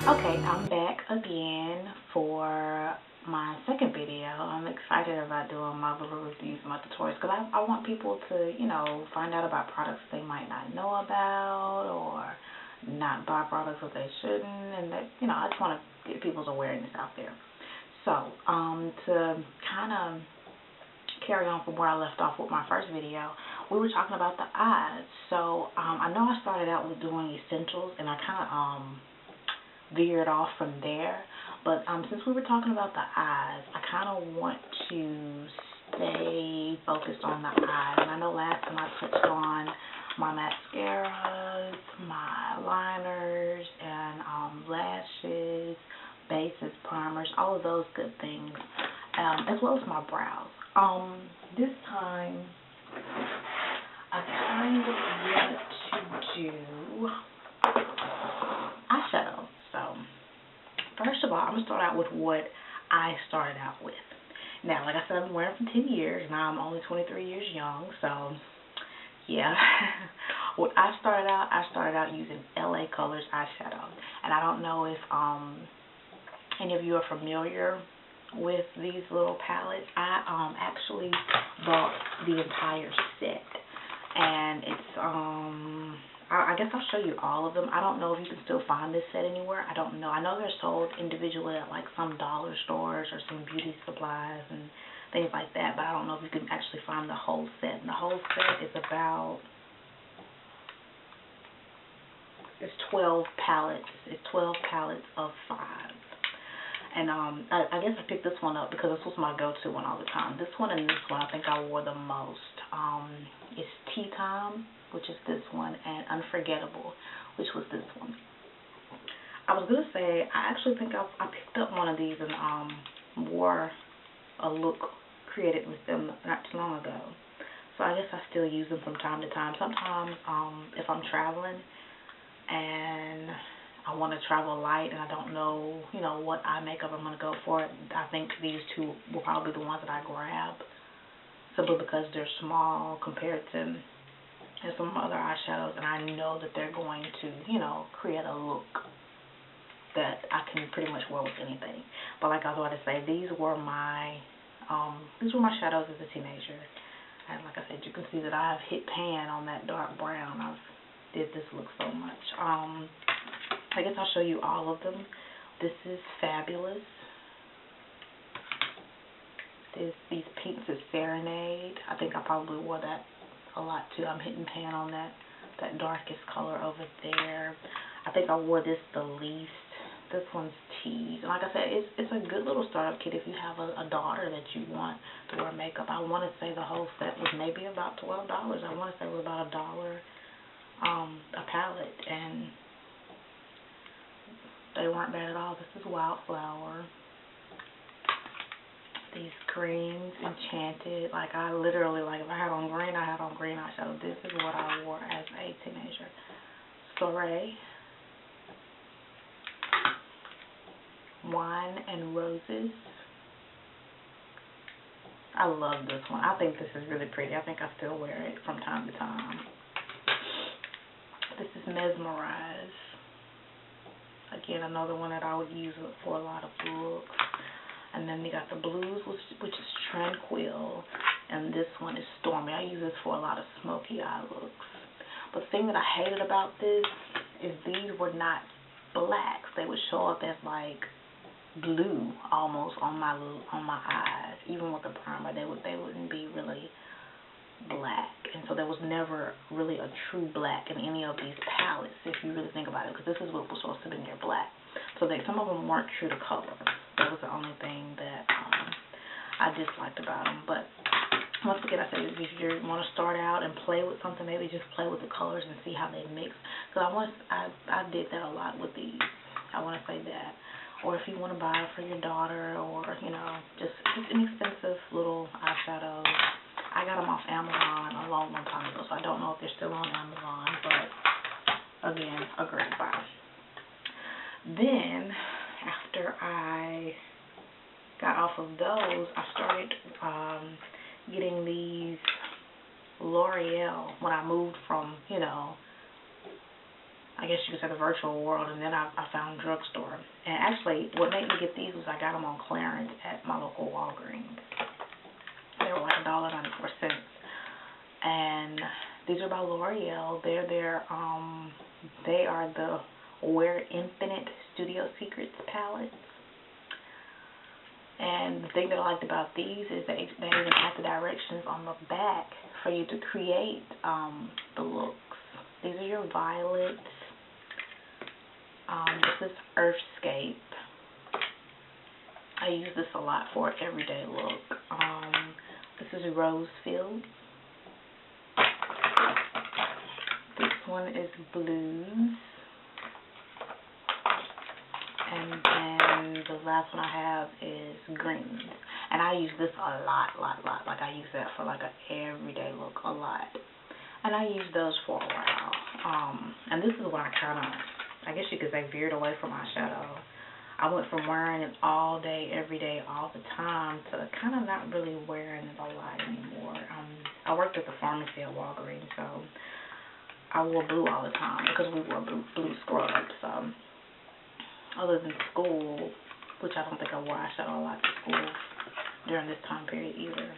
Okay, I'm back again for my second video. I'm excited about doing my little reviews and my tutorials because I want people to, find out about products they might not know about or not buy products that they shouldn't, and that, I just want to get people's awareness out there. So, to kind of carry on from where I left off with my first video, we were talking about the eyes. So, I know I started out with doing essentials, and I kind of, veered off from there, but since we were talking about the eyes, I kind of want to stay focused on the eyes. And I know last time I touched on my mascaras, my liners, and lashes, bases, primers, all of those good things, as well as my brows. This time I kind of want to do eyeshadow. So, first of all, I'm going to start out with what I started out with. Now, like I said, I've been wearing for 10 years. Now I'm only 23 years young, so, yeah. What I started out using LA Colors eyeshadow. And I don't know if any of you are familiar with these little palettes. I actually bought the entire set. And it's, I guess I'll show you all of them. I don't know if you can still find this set anywhere. I don't know. I know they're sold individually at like some dollar stores or some beauty supplies and things like that, but I don't know if you can actually find the whole set. And the whole set is about, it's 12 palettes. It's 12 palettes of 5. And I guess I picked this one up because this was my go-to one all the time. This one and this one I think I wore the most. It's Tea Time, which is this one, and Unforgettable, which was this one. I was going to say, I actually think I picked up one of these and wore a look created with them not too long ago. So I guess I still use them from time to time. Sometimes if I'm traveling and I want to travel light and I don't know, what eye makeup I'm going to go for, I think these two will probably be the ones that I grab, simply because they're small compared to some other eyeshadows, and I know that they're going to, create a look that I can pretty much wear with anything. But like I was about to say, these were my shadows as a teenager. And like I said, you can see that I have hit pan on that dark brown. I've did this look so much. I guess I'll show you all of them. This is Fabulous. These pinks is Serenade. I think I probably wore that a lot too. I'm hitting pan on that darkest color over there. I think I wore this the least. This one's Tease. And like I said, it's a good little startup kit if you have a daughter that you want to wear makeup. I want to say the whole set was maybe about $12. I want to say it was about $1 a palette, and they weren't bad at all. This is Wildflower. These greens, Enchanted. Like, I literally, if I had on green, I had on green eyeshadow. This is what I wore as a teenager. Soiree. Wine and Roses. I love this one. I think this is really pretty. I think I still wear it from time to time. This is Mesmerize. Again, another one that I would use for a lot of looks. And then you got the blues, which is Tranquil, and this one is Stormy. I use this for a lot of smoky eye looks. But the thing that I hated about this is these were not blacks. They would show up as like blue almost on my eyes. Even with the primer, they wouldn't be really black. And so there was never really a true black in any of these palettes, if you really think about it, because this is what was supposed to be near black. So some of them weren't true to color. That was the only thing that I disliked about them. But once again, I said, if you want to start out and play with something, maybe just play with the colors and see how they mix. Because I did that a lot with these. I want to say that. Or if you want to buy it for your daughter, or just inexpensive little eyeshadows. I got them off Amazon a long time ago, so I don't know if they're still on Amazon. But again, a great buy. Then, after I got off of those, I started getting these L'Oreal when I moved from, I I guess you could say, the virtual world, and then I found drugstore. And actually, what made me get these was I got them on clearance at my local Walgreens. They were like $1.94. And these are by L'Oreal. They are the Wear Infinite Studio Secrets palettes. And the thing that I liked about these is they even have the directions on the back for you to create the looks. These are your violets. This is Earthscape. I use this a lot for an everyday look. This is Rosefield. This one is Blues. And then the last one I have is Greens. And I use this a lot. Like, I use that for like an everyday look a lot. And I used those for a while. And this is when I kind of, I guess you could say, veered away from eyeshadow. I went from wearing it all day, every day, all the time, to kind of not really wearing it a lot anymore. I worked at the pharmacy at Walgreens, so I wore blue all the time because we wore blue scrubs. So other than school, which I don't think I wore eyeshadow a lot to school during this time period either.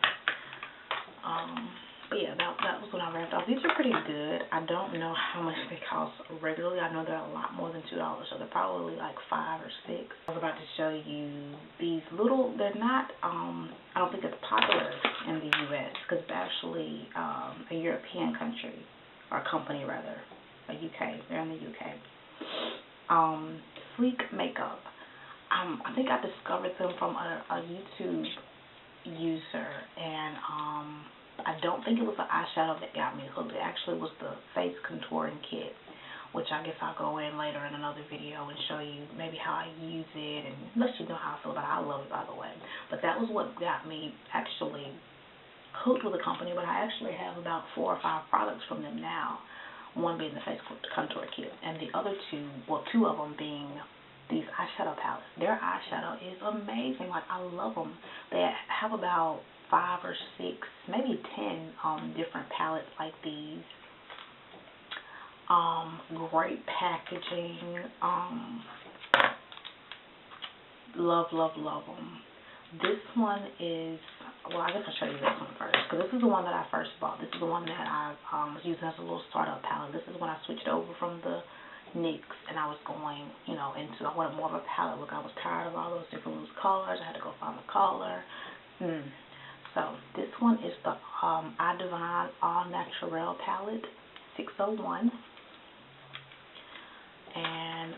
But yeah, that was when I wrapped off. These are pretty good. I don't know how much they cost regularly. I know they're a lot more than $2, so they're probably like $5 or $6. I was about to show you these little, they're not, I don't think it's popular in the U.S. because it's actually a European country, or company rather, a UK. They're in the UK. Sleek Makeup. I think I discovered them from a YouTube user, and I don't think it was the eyeshadow that got me hooked. It actually was the face contouring kit, which I guess I'll go in later in another video and show you maybe how I use it and let you know how I feel about it. I love it, by the way. But that was what got me actually hooked with the company. But I actually have about 4 or 5 products from them now. One being the face contour kit, and the other two, well, 2 of them being these eyeshadow palettes. Their eyeshadow is amazing. Like, I love them. They have about 5 or 6, maybe 10 different palettes like these. Great packaging. Love them. This one is, well, I guess I'll show you this one first, because this is the one that I first bought. This is the one that I was using as a little startup palette. This is when I switched over from the NYX, and I was going, into, I wanted more of a palette look. I was tired of all those different loose colors. I had to go find the color. So this one is the I Divine All Naturel palette, 601. And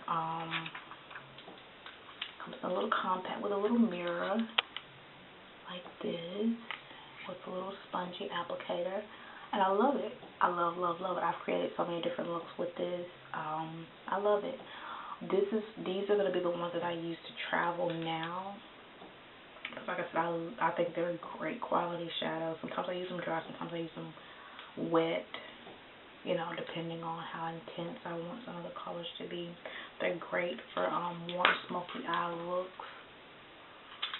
comes in a little compact with a little mirror like this, with a little spongy applicator, and I love it. I love it. I've created so many different looks with this. I love it. These are going to be the ones that I use to travel now. Like I said, I think they're great quality shadows. Sometimes I use them dry, sometimes I use them wet, depending on how intense I want some of the colors to be. They're great for warm, smoky eye looks.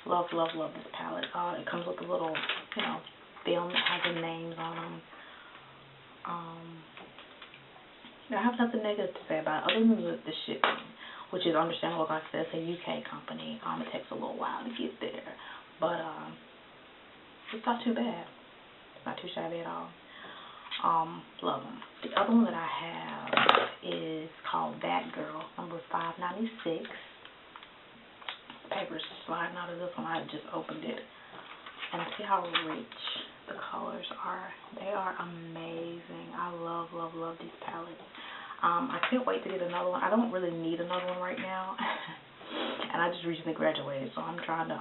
Love this palette. It comes with a little, film that has the names on them. I have nothing negative to say about it, other than the shipping, which is understandable. Like I said, it's a UK company. It takes a little while to get there, but it's not too bad. It's not too shabby at all. Love them. The other one that I have is called That Girl, number 596. Paper's sliding out of this one. I just opened it, and see how rich the colors are. They are amazing. I love these palettes. I can't wait to get another one. I don't really need another one right now, and I just recently graduated, so I'm trying to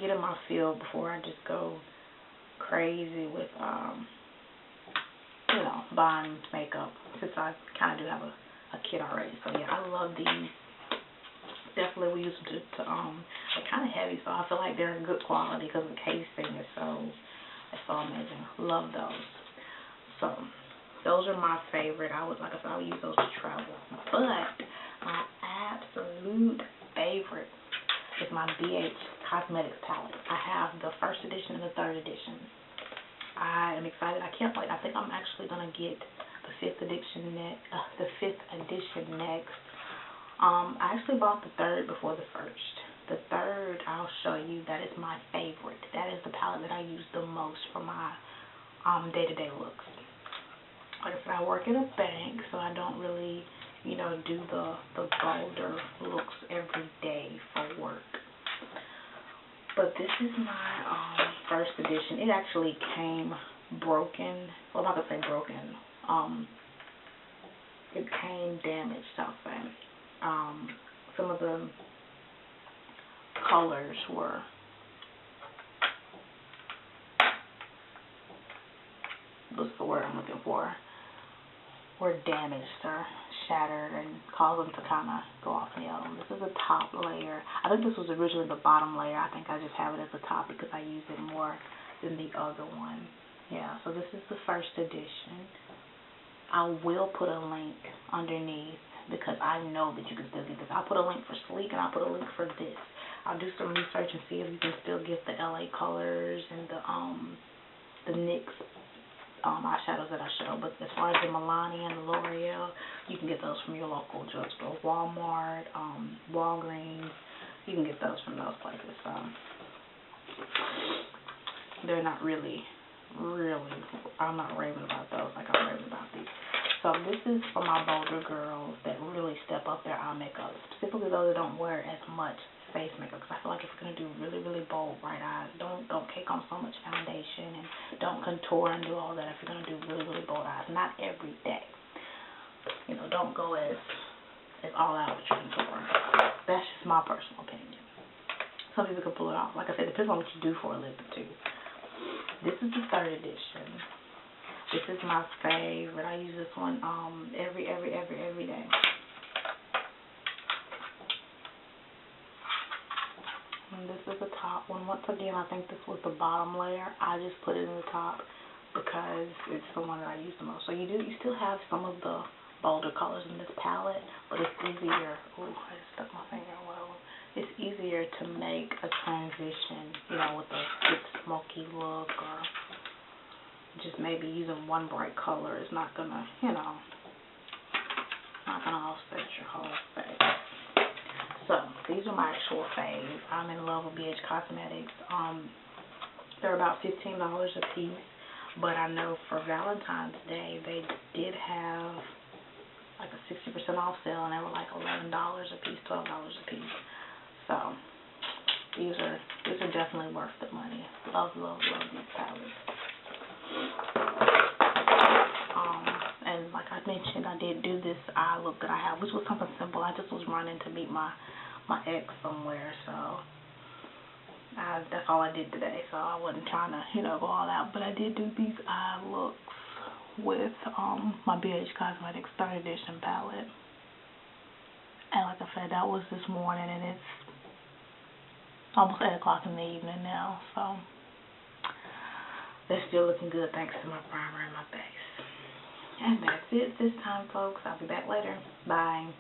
get in my field before I just go crazy with buying makeup, since I kind of do have a kit already. So yeah, I love these. Definitely, we use them to they're kind of heavy, so I feel like they're good quality because the casing is so amazing. Love those. So those are my favorite. I would use those to travel. But my absolute favorite is my BH Cosmetics palette. I have the 1st edition and the 3rd edition. I am excited. I can't wait. I think I'm actually gonna get the fifth edition next. I actually bought the third before the first. The third, I'll show you, that is my favorite. That is the palette that I use the most for my day-to-day looks. Like I said, I work at a bank, so I don't really, you know, do the bolder looks every day for work. But this is my first edition. It actually came broken. Well, I'm not gonna say broken. It came damaged, I'll say. Some of the colors were what's the word I'm looking for? Were damaged or shattered and caused them to kind of go off the other. This is a top layer. I think this was originally the bottom layer. I think I just have it as the top because I use it more than the other one. Yeah, so this is the first edition. I will put a link underneath because I know that you can still get this. I'll put a link for Sleek and I'll put a link for this. I'll do some research and see if you can still get the LA colors and the NYX eyeshadows that I show. But as far as the Milani and the L'Oreal, you can get those from your local drugstore, Walmart, Walgreens. You can get those from those places. So they're not really, I'm not raving about those like I'm raving about these. So this is for my bolder girls that really step up their eye makeup, specifically those that don't wear as much face makeup. Because I feel like if you're going to do really bold bright eyes, don't cake on so much foundation and don't contour and do all that if you're going to do really bold eyes. Not every day. You know, don't go as all out with your contour. That's just my personal opinion. Some people can pull it off. Like I said, it depends on what you do for a living too. This is the third edition. This is my favorite. I use this one every day. And this is the top one. Once again, I think this was the bottom layer. I just put it in the top because it's the one that I use the most. So you still have some of the bolder colors in this palette, but it's easier. Ooh, I just stuck my finger in one of them. It's easier to make a transition, you know, with a good smoky look, or just maybe using one bright color is not gonna, you know, not gonna offset your whole face. So these are my actual faves. I'm in love with BH Cosmetics. They're about $15 a piece, but I know for Valentine's Day they did have like a 60% off sale, and they were like $11 a piece, $12 a piece. So these are definitely worth the money. Love these palettes. And like I mentioned, I did do this eye look that I have, which was something simple. I just was running to meet my ex somewhere, so that's all I did today. So I wasn't trying to, you know, go all out. But I did do these eye looks with my BH Cosmetics 3rd edition palette. And like I said, that was this morning, and it's almost 8 o'clock in the evening now. So they're still looking good thanks to my primer and my base. And that's it this time, folks. I'll be back later. Bye.